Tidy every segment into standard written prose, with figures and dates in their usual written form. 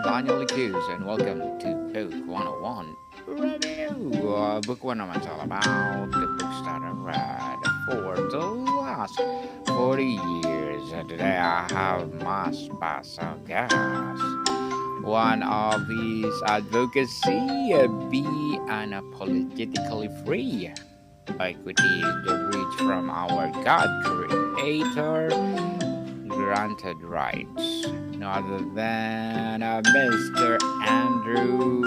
Daniel Hughes, and welcome to Book 101 Review. Book 101 is all about the books that I read for the last 40 years. And today I have my special guest. One of his advocacy be unapologetically free. Equity is the bridge from our God Creator granted rights, no other than Mr. Andrew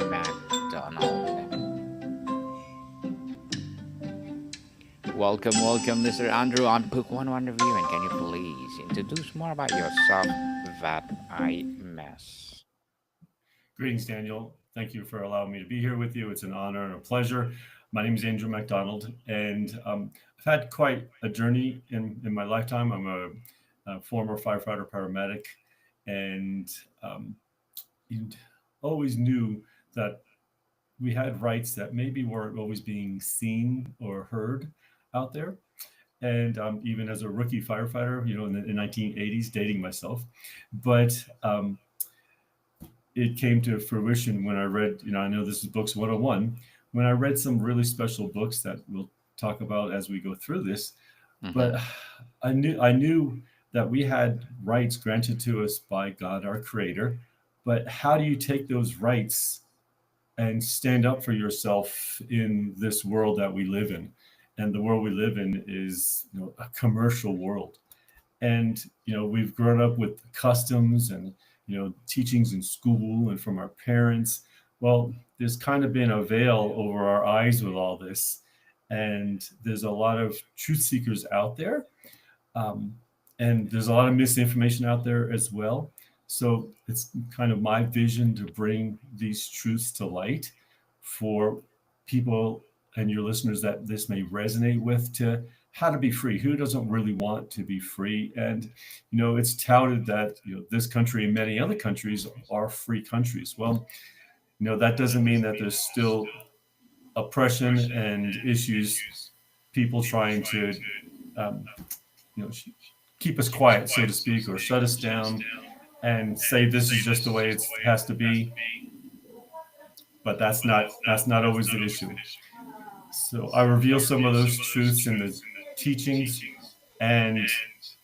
Macdonald. Welcome, Mr. Andrew, on Book 101 Review. And can you please introduce more about yourself that I miss? Greetings, Daniel. Thank you for allowing me to be here with you. It's an honor and a pleasure. My name is Andrew Macdonald, and I've had quite a journey in my lifetime. I'm a former firefighter paramedic, and you always knew that we had rights that maybe weren't always being seen or heard out there. And even as a rookie firefighter, in the 1980s, dating myself, but it came to fruition when I read, I know this is Books 101, when I read some really special books that we'll talk about as we go through this. But I knew that we had rights granted to us by God, our creator. But how do you take those rights and stand up for yourself in this world that we live in? And the world we live in is, a commercial world. And, we've grown up with customs and, teachings in school and from our parents. Well, there's kind of been a veil over our eyes with all this. And there's a lot of truth seekers out there. And there's a lot of misinformation out there as well. So it's kind of my vision to bring these truths to light for people and your listeners that this may resonate with, to how to be free. Who doesn't really want to be free? And, it's touted that, this country and many other countries are free countries. Well, that doesn't mean that there's still oppression and issues, people trying to, you know, keep us quiet, so to speak, or shut us down and say this is just the way it has to be. But that's not always the issue. So I reveal some of those truths in the teachings and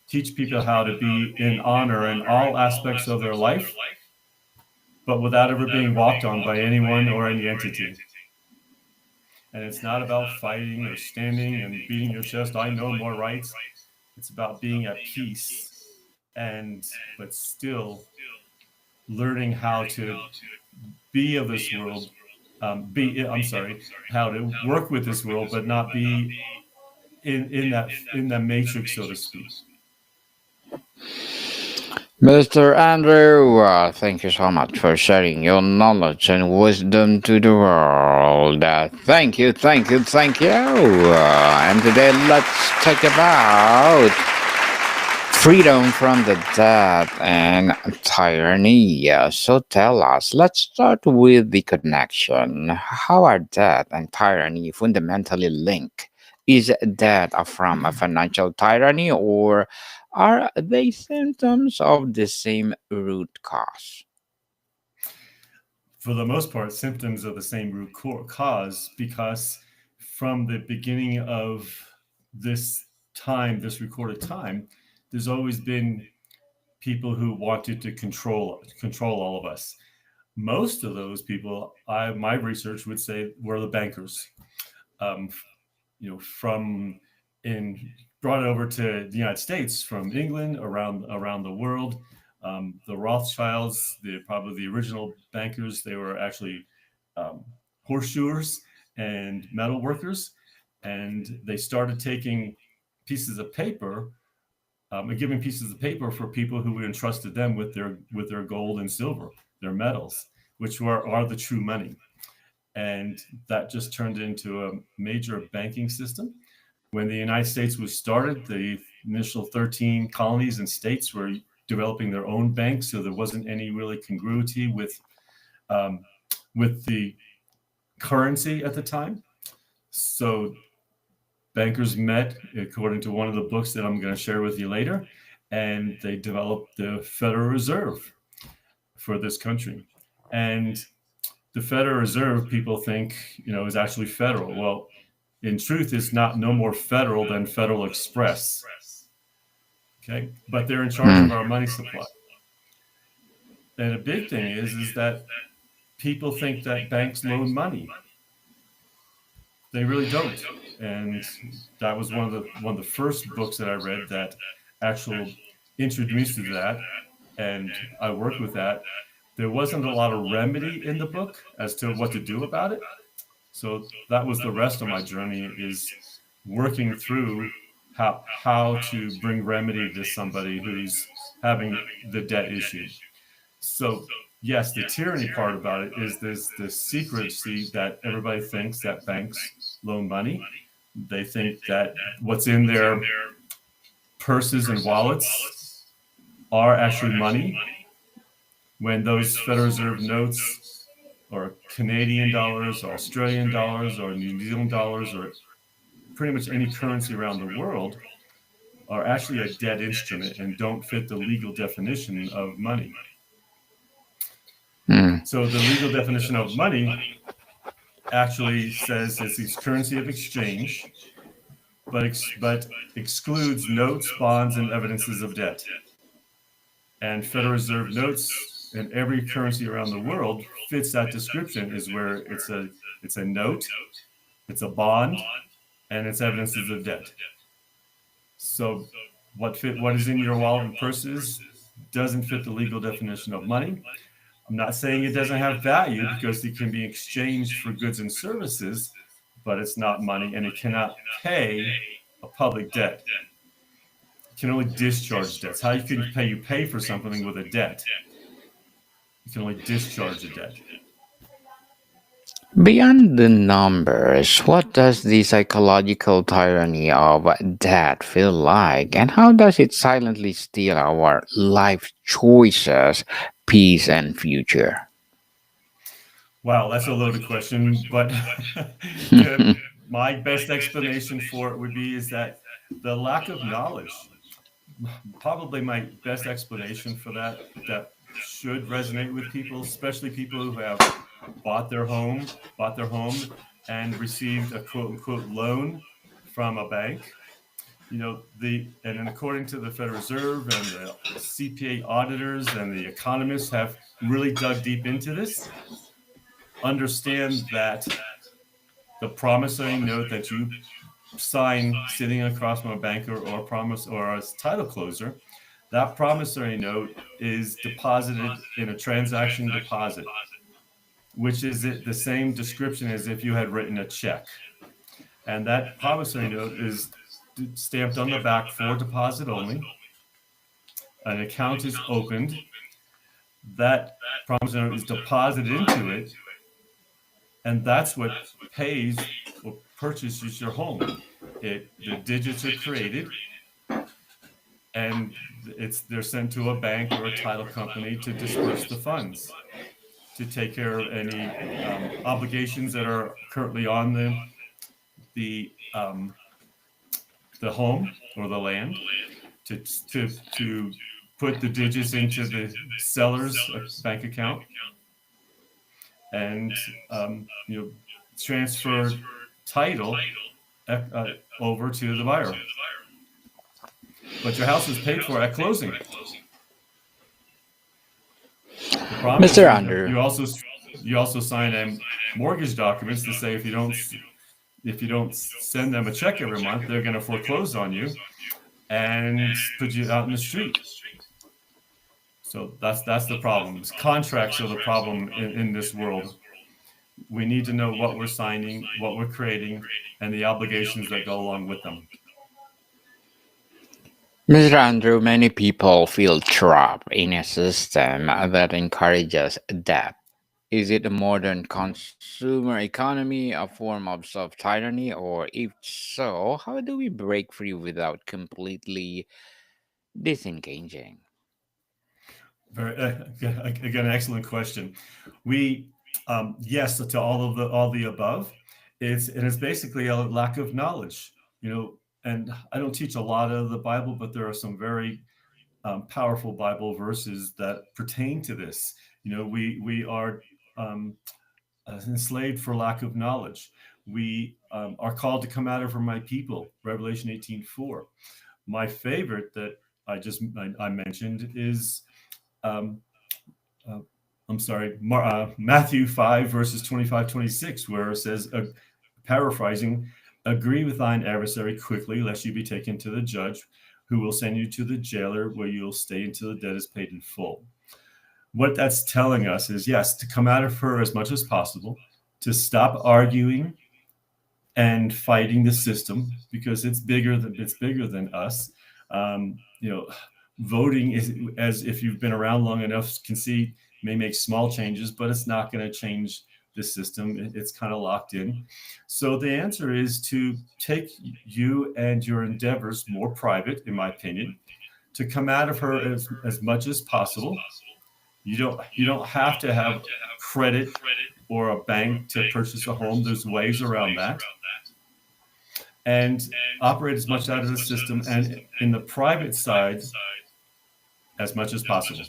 teach people how to be in honor in all aspects of their life, but without ever being walked on by anyone or any entity. And it's not about fighting or standing and beating your chest, I know more rights. It's about being at peace but still learning how to be of this world, how to work with this world, but not be in the matrix, so to speak. Mr. Andrew, thank you so much for sharing your knowledge and wisdom to the world. Thank you. And today let's talk about freedom from the debt and tyranny. So tell us, let's start with the connection. How are debt and tyranny fundamentally linked? Is debt from a financial tyranny, or are they symptoms of the same root cause? For the most part, symptoms of the same root cause, because from the beginning of this time, this recorded time, there's always been people who wanted to control all of us. Most of those people, my research would say, were the bankers. Um, from in brought over to the United States from England, around the world. The Rothschilds, probably the original bankers, they were actually horseshoers and metal workers, and they started taking pieces of paper and giving pieces of paper for people who entrusted them with their gold and silver, their metals, which are the true money. And that just turned into a major banking system. When the United States was started, the initial 13 colonies and states were developing their own banks, so there wasn't any really congruity with the currency at the time. So bankers met, according to one of the books that I'm going to share with you later, and they developed the Federal Reserve. for this country. And the Federal Reserve, people think, is actually federal. Well, in truth, it's not no more federal than Federal Express. Okay, but they're in charge of our money supply. And a big thing is that people think that banks loan money. They really don't. And that was one of the first books that I read that actually introduced me to that. And I worked with that. There wasn't a lot of remedy in the book as to what to do about it. So that was the rest of my journey, is working through how to bring remedy to somebody who's having the debt issue. So yes, the tyranny part about it is the secrecy that everybody thinks that banks loan money. They think that what's in their purses and wallets are actually money, when those Federal Reserve notes or Canadian dollars or Australian dollars or New Zealand dollars or pretty much any currency around the world are actually a debt instrument and don't fit the legal definition of money. So the legal definition of money actually says it's the currency of exchange, but excludes notes, bonds, and evidences of debt. And Federal Reserve notes and every currency around the world fits that description, is where it's a note, it's a bond, and it's evidences of debt. So what is in your wallet and purses doesn't fit the legal definition of money. I'm not saying it doesn't have value, because it can be exchanged for goods and services, but it's not money, and it cannot pay a public debt. It can only discharge debts. How can you pay for something with a debt? You can only discharge a debt. Beyond the numbers, what does the psychological tyranny of debt feel like, and how does it silently steal our life choices, peace, and future? Wow, that's a loaded question, but my best explanation for it would be is that the lack of knowledge. Probably my best explanation for that should resonate with people, especially people who have bought their home and received a quote unquote loan from a bank. And then according to the Federal Reserve and the CPA auditors and the economists have really dug deep into this, understand that the promissory note that you sign sitting across from a banker or a title closer, that promissory note is deposited in a transaction deposit, which is the same description as if you had written a check. And that promissory note is stamped on the back for deposit only. An account is opened. That promissory note is deposited into it, and that's what pays or purchases your home. The digits are created, and they're sent to a bank or a title company to disperse the funds, to take care of any obligations that are currently on the home or the land, to put the digits into the seller's bank account, and transfer title over to the buyer. But your house is paid for at closing. The problem Mr. is Andrew. you also sign mortgage documents to say if you don't send them a check every month, they're going to foreclose on you and put you out in the street. So that's the problem. Contracts are the problem in this world. We need to know what we're signing, what we're creating, and the obligations that go along with them. Mr. Andrew, many people feel trapped in a system that encourages debt. Is it a modern consumer economy, a form of self tyranny, or if so, how do we break free without completely disengaging? Very, again, an excellent question. We yes to all the above. It's basically a lack of knowledge. And I don't teach a lot of the Bible, but there are some very powerful Bible verses that pertain to this. We are um, enslaved for lack of knowledge. We are called to come out of for my people, Revelation 18:4. My favorite that I mentioned is um, uh, Matthew 5 verses 25-26, where it says, paraphrasing, agree with thine adversary quickly, lest you be taken to the judge, who will send you to the jailer, where you will stay until the debt is paid in full. What that's telling us is, yes, to come out of her as much as possible, to stop arguing and fighting the system, because it's bigger than us. Voting is, as if you've been around long enough, can see, may make small changes, but it's not going to change the system. It's kind of locked in. So the answer is to take you and your endeavors more private, in my opinion, to come out of her as much as possible. You don't have to have credit or a bank to purchase a home. There's ways around that. And operate as much out of the system and in the private side as much as possible.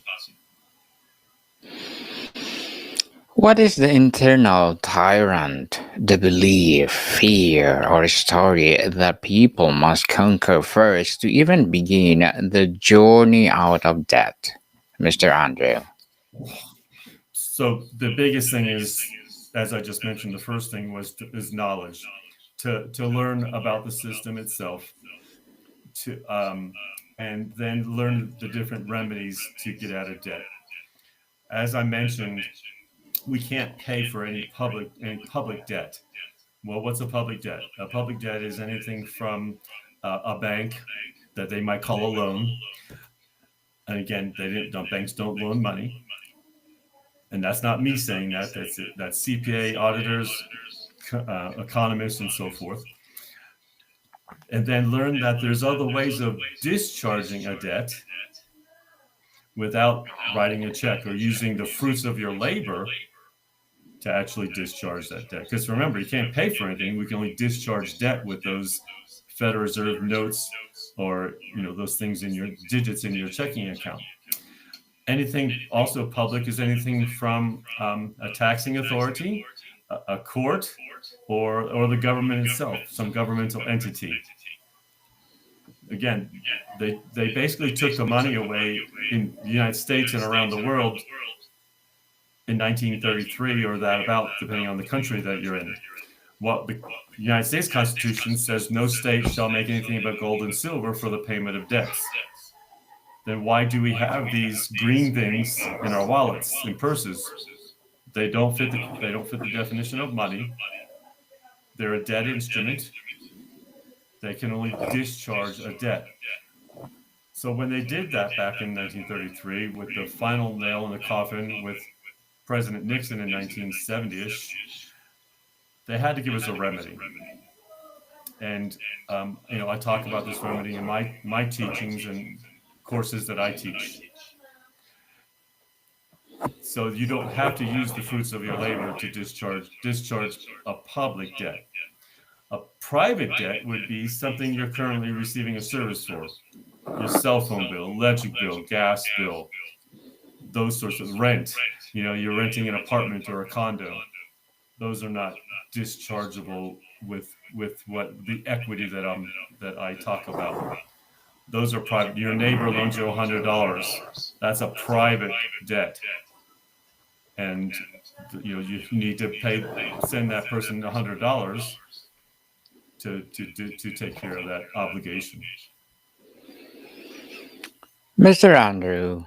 What is the internal tyrant, the belief, fear, or story that people must conquer first to even begin the journey out of debt, Mr. Andrew? So the biggest thing is, as I just mentioned, the first thing is knowledge, to learn about the system itself, and then learn the different remedies to get out of debt. As I mentioned, we can't pay for any public debt. Well, what's a public debt? A public debt is anything from a bank that they might call a loan. And again, banks don't loan money. And that's not me saying that. That's CPA, auditors, economists, and so forth. And then learn that there's other ways of discharging a debt without writing a check or using the fruits of your labor to actually discharge that debt. Because remember, you can't pay for anything. We can only discharge debt with those Federal Reserve notes, or those things in your digits in your checking account. Anything also public is anything from a taxing authority, a court, or the government itself, some governmental entity. Again, they basically took the money away in the United States and around the world in 1933 or that about, depending on the country that you're in. What the United States Constitution says, no state shall make anything but gold and silver for the payment of debts. Then why do we have these green things in our wallets and purses? They don't fit the definition of money. They're a debt instrument. They can only discharge a debt. So when they did that back in 1933, with the final nail in the coffin with President Nixon in 1970-ish, they had to give us a remedy. And I talk about this remedy in my teachings and courses that I teach. So you don't have to use the fruits of your labor to discharge a public debt. A private debt would be something you're currently receiving a service for. Your cell phone bill, electric bill, gas bill, those sorts of rent. You're renting an apartment or a condo. Those are not dischargeable with what the equity that I talk about. Those are private. Your neighbor loans you $100. That's a private debt. And you need to send that person $100 to take care of that obligation. Mr. Andrew,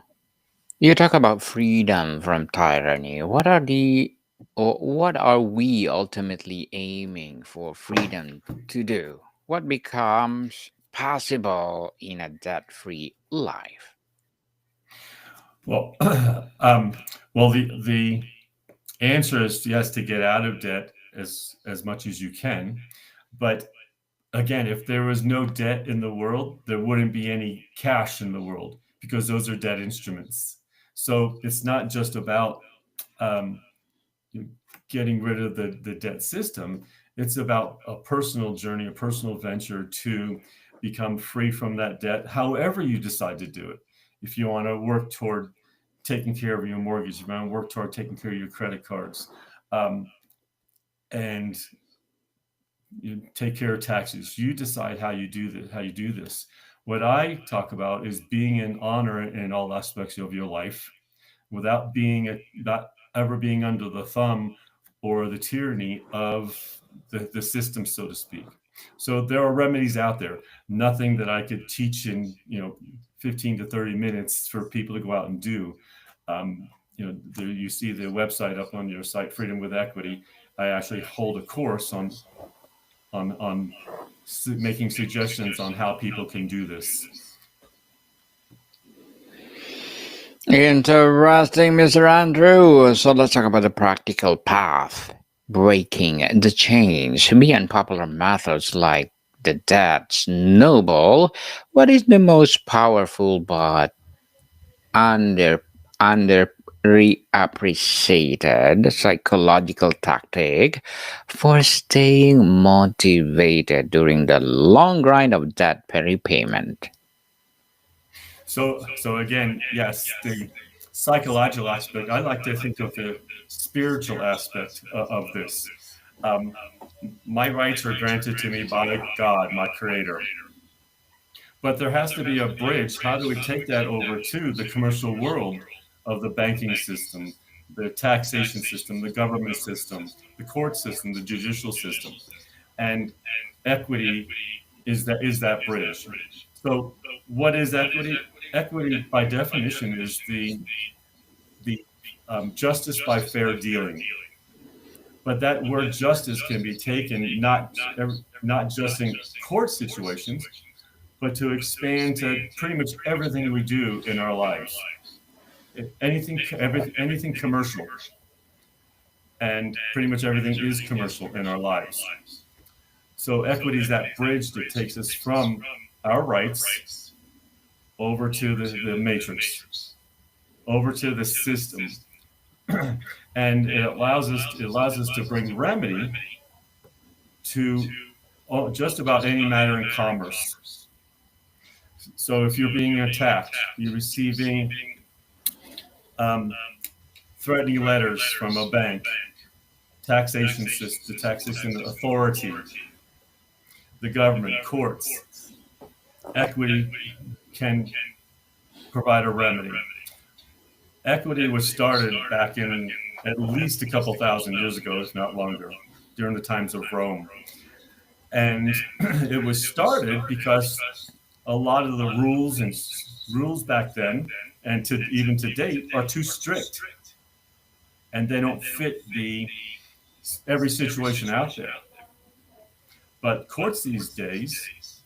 you talk about freedom from tyranny. What are we ultimately aiming for freedom to do? What becomes possible in a debt-free life? Well, the answer is yes, to get out of debt as much as you can. But again, if there was no debt in the world, there wouldn't be any cash in the world, because those are debt instruments. So it's not just about getting rid of the debt system. It's about a personal journey, a personal venture to become free from that debt, however you decide to do it. if you want to work toward taking care of your mortgage, if you want to work toward taking care of your credit cards, um, and you take care of taxes. You decide how you do this. How you do this. What I talk about is being in honor in all aspects of your life, without not ever being under the thumb or the tyranny of the system, so to speak. So there are remedies out there. Nothing that I could teach in 15 to 30 minutes for people to go out and do. You see the website up on your site, Freedom with Equity. I actually hold a course on making suggestions on how people can do this. Interesting, Mr. Andrew. So let's talk about the practical path, breaking the change beyond popular methods like the debt snowball. What is the most powerful but under underappreciated psychological tactic for staying motivated during the long grind of debt repayment? So again, yes, the psychological aspect. I like to think of the spiritual aspect of this. Um, my rights are granted to me by God, my Creator, but there has to be a bridge. How do we take that over to the commercial world of the banking system, the taxation system, the government system, the court system, the judicial system, and equity is that bridge. So, what is equity? Equity, by definition, is the justice by fair dealing. But that word justice can be taken not just in court situations, but to expand to pretty much everything we do in our lives. Anything commercial, and pretty much everything is commercial in our lives. So equity is that bridge that takes us from our rights over to the matrix, over to the system, and it allows us to bring remedy to just about any matter in commerce. So if you're being attacked, you're receiving um, threatening letters from a bank, taxation system, the taxation authority, the government, courts, equity can provide a remedy. Equity was started back in at least a couple thousand years ago, if not longer, during the times of Rome. And it was started because a lot of the rules back then and to even to date are too strict, and they don't fit the every situation out there. But courts these days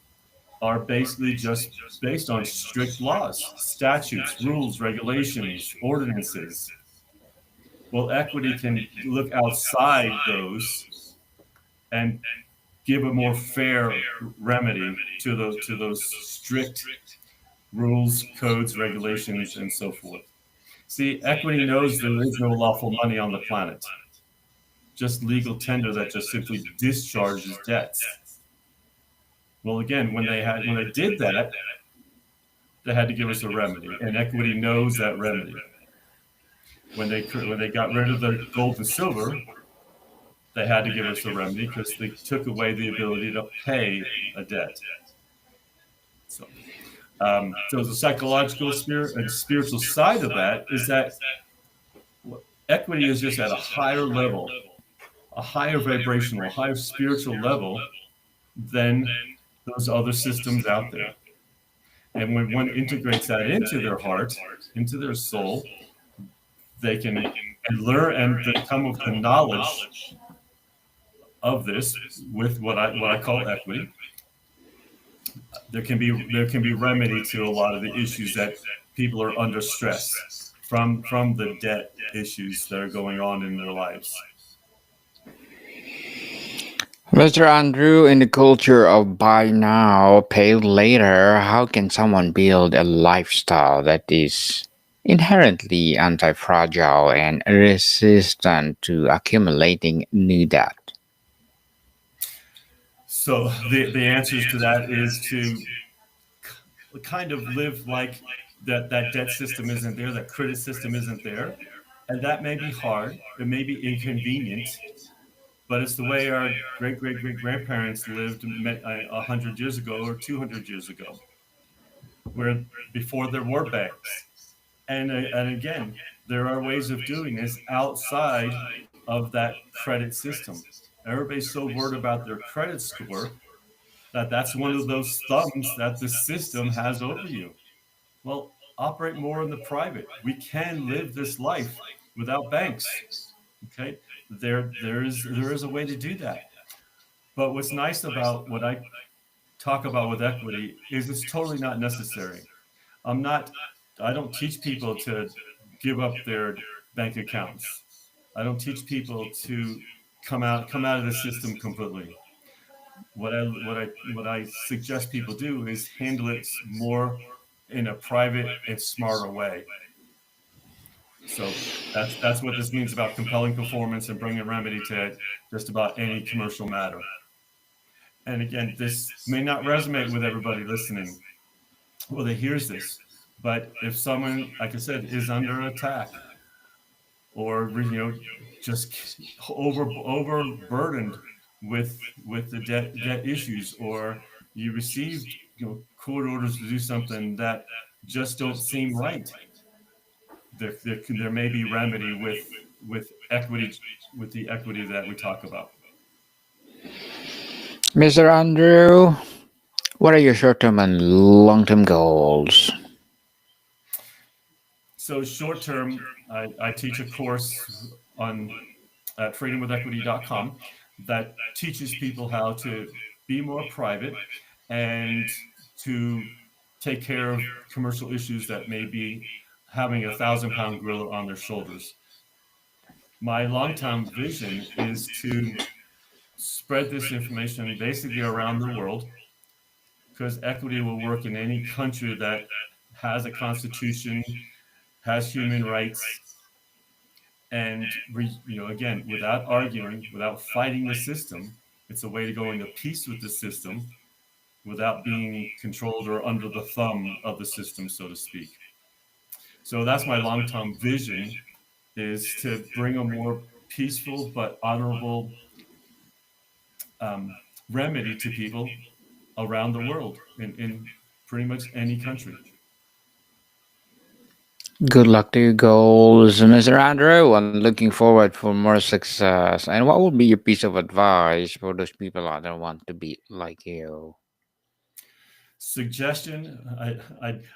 are basically just based on strict laws, statutes, rules, regulations, ordinances. Well, equity can look outside those and give a more fair remedy to those strict rules, codes, regulations, and so forth. See, equity knows there is no lawful money on the planet, just legal tender that just simply discharges debts. Well, again, when they did that, they had to give us a remedy, and equity knows that remedy. When they got rid of the gold and silver, they had to give us a remedy because they took away the ability to pay a debt. So, so the psychological spirit and spiritual side of that is that equity is just at a higher level, a higher vibrational, a higher spiritual level than those other systems out there. And when one integrates that into their heart, into their soul, they can learn and they come with the knowledge of this with what I call equity. There can be remedy to a lot of the issues that people are under stress from the debt issues that are going on in their lives. Mr. Andrew, in the culture of buy now, pay later, how can someone build a lifestyle that is inherently anti fragile and resistant to accumulating new debt? So the answers to that is to kind of live like that debt system isn't there, that credit system isn't there, and that may be hard, it may be inconvenient, but it's the way our great great great grandparents lived 100 years ago or 200 years ago, where before there were banks. And again, there are ways of doing this outside of that credit system. Everybody's so worried about their credit score that that's one of those thumbs that the system has over you. Well, operate more in the private. We can live this life without banks. Okay, there is a way to do that. But what's nice about what I talk about with equity is it's totally not necessary. I'm not. I don't teach people to give up their bank accounts. I don't teach people to come out of the system completely. What I suggest people do is handle it more in a private and smarter way. So that's what this means about compelling performance and bringing remedy to just about any commercial matter. And again, this may not resonate with everybody listening, well, that hears this. But if someone, like I said, is under attack or just overburdened with the debt issues, or you received court orders to do something that just don't seem right, there may be remedy with equity, with the equity that we talk about. Mr. Andrew, what are your short-term and long-term goals? So short term, I teach a course on at freedomwithequity.com that teaches people how to be more private and to take care of commercial issues that may be having a 1,000-pound gorilla on their shoulders. My long-term vision is to spread this information basically around the world, because equity will work in any country that has a constitution, has human rights, and again, without arguing, without fighting the system. It's a way to go into peace with the system without being controlled or under the thumb of the system, so to speak. So that's my long-term vision, is to bring a more peaceful but honorable um, remedy to people around the world in pretty much any country. Good luck to your goals, Mr. Andrew. I'm looking forward for more success. And what would be your piece of advice for those people out there who want to be like you? Suggestion,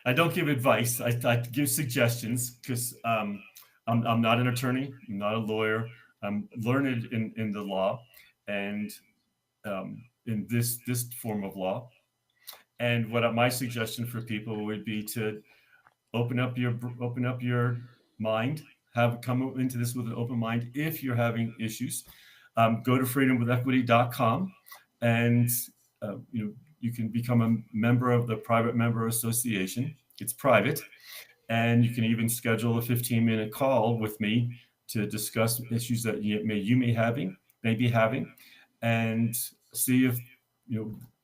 I don't give advice. I give suggestions because I'm not an attorney, I'm not a lawyer. I'm learned in the law and in this form of law. And what my suggestion for people would be to open up your mind, have come into this with an open mind. If you're having issues, go to freedomwithequity.com, and you can become a member of the Private Member Association. It's private, and you can even schedule a 15-minute call with me to discuss issues that you may be having, and see if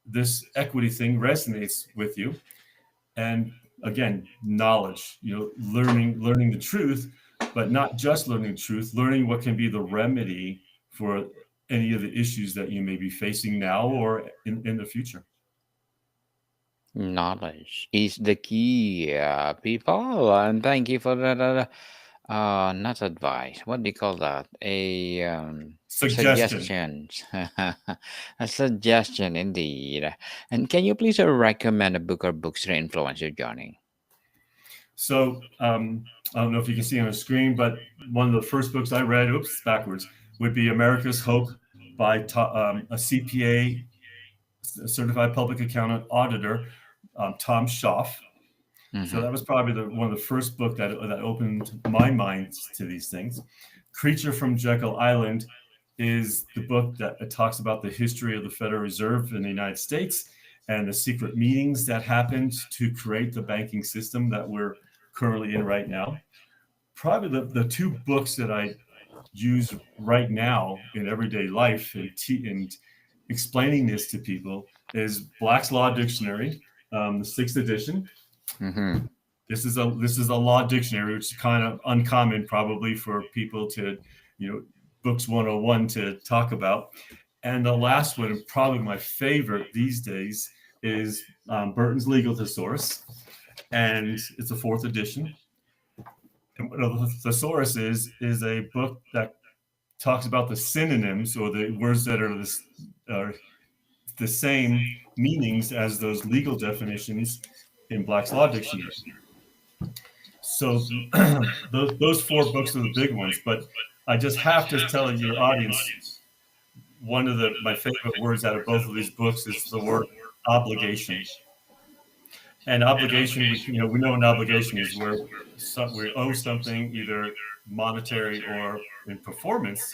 this equity thing resonates with you. And again, knowledge, learning the truth, but not just learning the truth, learning what can be the remedy for any of the issues that you may be facing now or in the future. Knowledge is the key, people. And thank you for that. Not advice. What do you call that? Suggestion. Suggestion. A suggestion, indeed. And can you please recommend a book or books to influence your journey? So I don't know if you can see on the screen, but one of the first books I read, oops, backwards, would be America's Hope by a CPA, certified public accountant auditor, Tom Schaff. So that Hmm. was probably one of the first book that opened my mind to these things. Creature from Jekyll Island is the book that talks about the history of the Federal Reserve in the United States and the secret meetings that happened to create the banking system that we're currently in right now. Probably the two books that I use right now in everyday life and explaining this to people is Black's Law Dictionary, the sixth edition, Hmm. This is a law dictionary, which is kind of uncommon probably for people to, you know, books 101 to talk about. And the last one, and probably my favorite these days, is Burton's Legal Thesaurus, and it's a fourth edition. And what a thesaurus is a book that talks about the synonyms or the words that are the same meanings as those legal definitions in Black's Law Dictionary. So those four books are the big ones, but I just have to tell your audience one of my favorite words out of both of these books is the word obligation. And obligation, we know an obligation is where we owe something either monetary or in performance.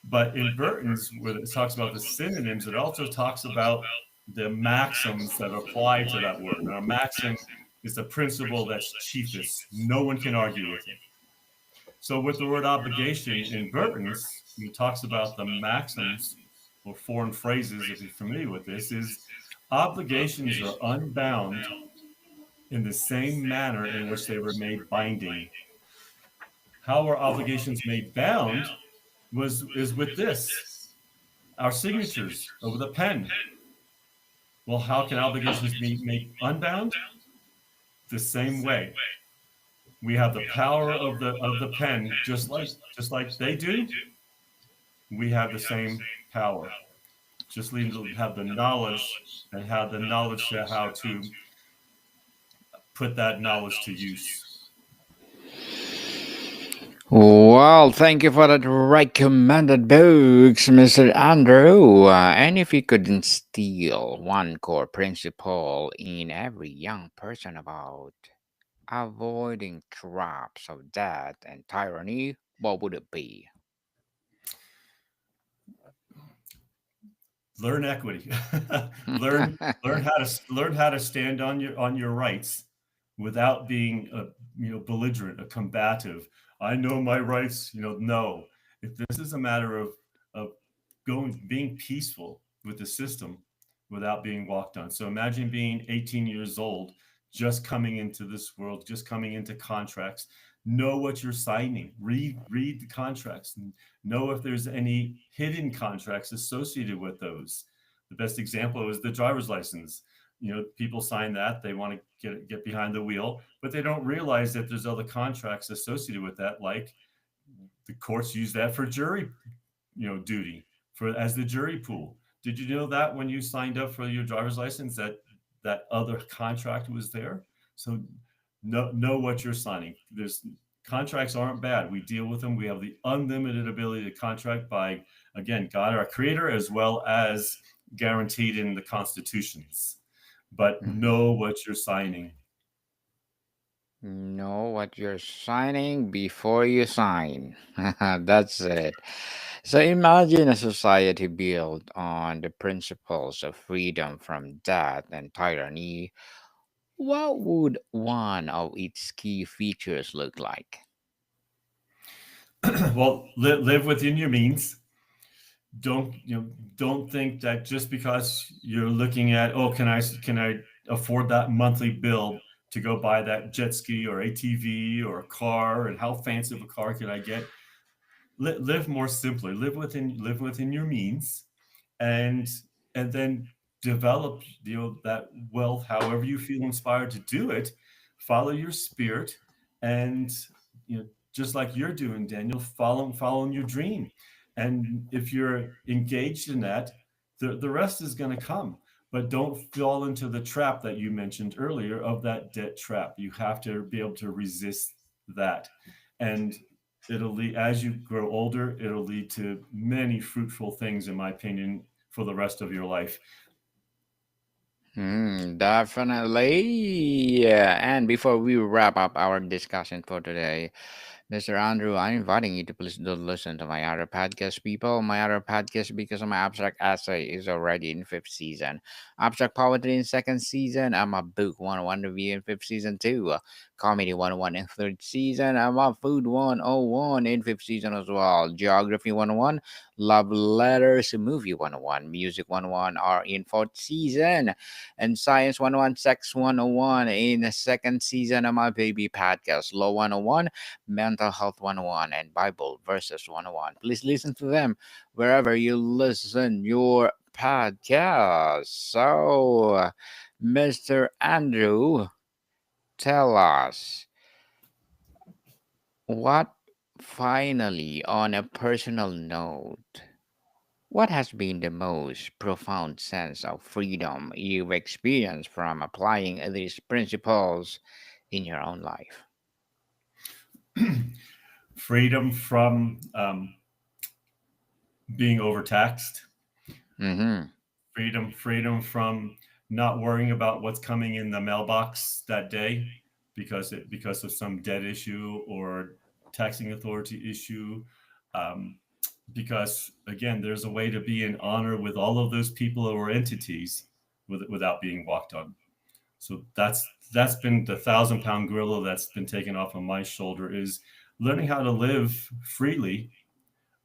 But in Burton's, where it talks about the synonyms, it also talks about the maxims that apply to that word. Now, a maxim is a principle that's chiefest. No one can argue with it. So with the word obligation in Burton's, it talks about the maxims or foreign phrases, if you're familiar with this, is obligations are unbound in the same manner in which they were made binding. How are obligations made bound is with this, our signatures over the pen. Well, how can obligations be made unbound? The same way. We have the power of the pen, just like they do. We have the same power. Just need to have the knowledge and have the knowledge to how to put that knowledge to use. Well, thank you for that recommended books, Mr. Andrew. And if you could instill one core principle in every young person about avoiding traps of debt and tyranny, what would it be? Learn equity. learn learn how to stand on your rights without being belligerent, a combative. I know my rights. No. If this is a matter of being peaceful with the system without being walked on. So imagine being 18 years old, just coming into this world, just coming into contracts. Know what you're signing. Read the contracts and know if there's any hidden contracts associated with those. The best example is the driver's license. People sign that, they want to get behind the wheel, but they don't realize that there's other contracts associated with that, like the courts use that for jury duty, for as the jury pool. Did you know that when you signed up for your driver's license that other contract was there? So know what you're signing. There's contracts aren't bad. We deal with them. We have the unlimited ability to contract by, again, God, our creator, as well as guaranteed in the constitutions. But know what you're signing. Know what you're signing before you sign. That's it. So imagine a society built on the principles of freedom from debt and tyranny. What would one of its key features look like? Well, live within your means. Don't think that just because you're looking at, oh, can I afford that monthly bill to go buy that jet ski or ATV or a car, and how fancy of a car can I get? Live more simply. Live within your means, and then develop that wealth however you feel inspired to do it. Follow your spirit, and just like you're doing, Daniel, following your dream. And if you're engaged in that, the rest is going to come. But don't fall into the trap that you mentioned earlier of that debt trap. You have to be able to resist that. And it'll lead, as you grow older, it'll lead to many fruitful things, in my opinion, for the rest of your life. Definitely. Yeah. And before we wrap up our discussion for today, Mr. Andrew, I'm inviting you to please do listen to my other podcast, people. My other podcast, because my abstract essay is already in fifth season. Abstract poetry in second season. I'm a book 101 review in fifth season too. Comedy 101 in third season. I'm a food 101 in fifth season as well. Geography 101. Love letters, movie 101. Music 101 are in fourth season. And science 101, sex 101 in the second season of my baby podcast. Law 101. Mental Health 101 and Bible Verses 101. Please listen to them wherever you listen your podcast. So, Mr. Andrew, tell us what finally, on a personal note, what has been the most profound sense of freedom you've experienced from applying these principles in your own life? Freedom from being overtaxed, Mm-hmm. freedom from not worrying about what's coming in the mailbox that day because of some debt issue or taxing authority issue. Um, because again, there's a way to be in honor with all of those people or entities without being walked on. So that's been the 1,000 pound gorilla that's been taken off of my shoulder, is learning how to live freely.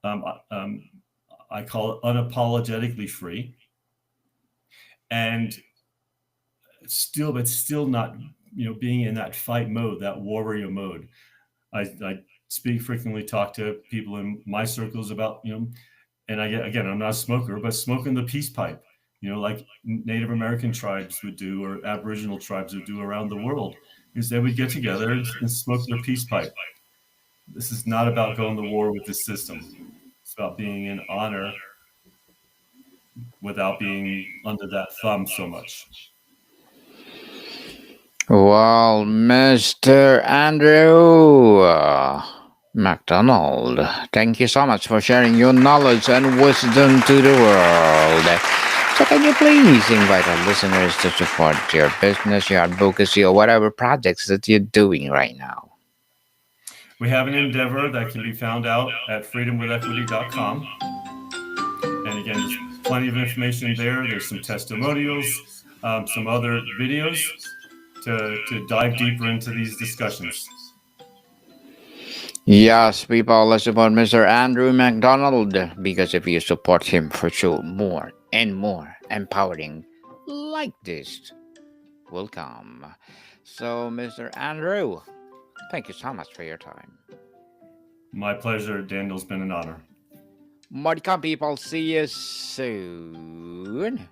Um, um, I call it unapologetically free, and but still not, being in that fight mode, that warrior mode. I speak frequently, talk to people in my circles about, and again, I'm not a smoker, but smoking the peace pipe, like Native American tribes would do, or Aboriginal tribes would do around the world, is they would get together and smoke their peace pipe. This is not about going to war with the system. It's about being in honor without being under that thumb so much. Well, Mr. Andrew Macdonald, thank you so much for sharing your knowledge and wisdom to the world. So, can you please invite our listeners to support your business, your advocacy, or whatever projects that you're doing right now? We have an endeavor that can be found out at freedomwithequity.com. And again, there's plenty of information there. There's some testimonials, some other videos to dive deeper into these discussions. Yes, people, let's support Mr. Andrew Macdonald because if you support him, for sure, more and more empowering like this will come. So, Mr. Andrew, thank you so much for your time. My pleasure, Daniel. It's been an honor. More to come, people. See you soon.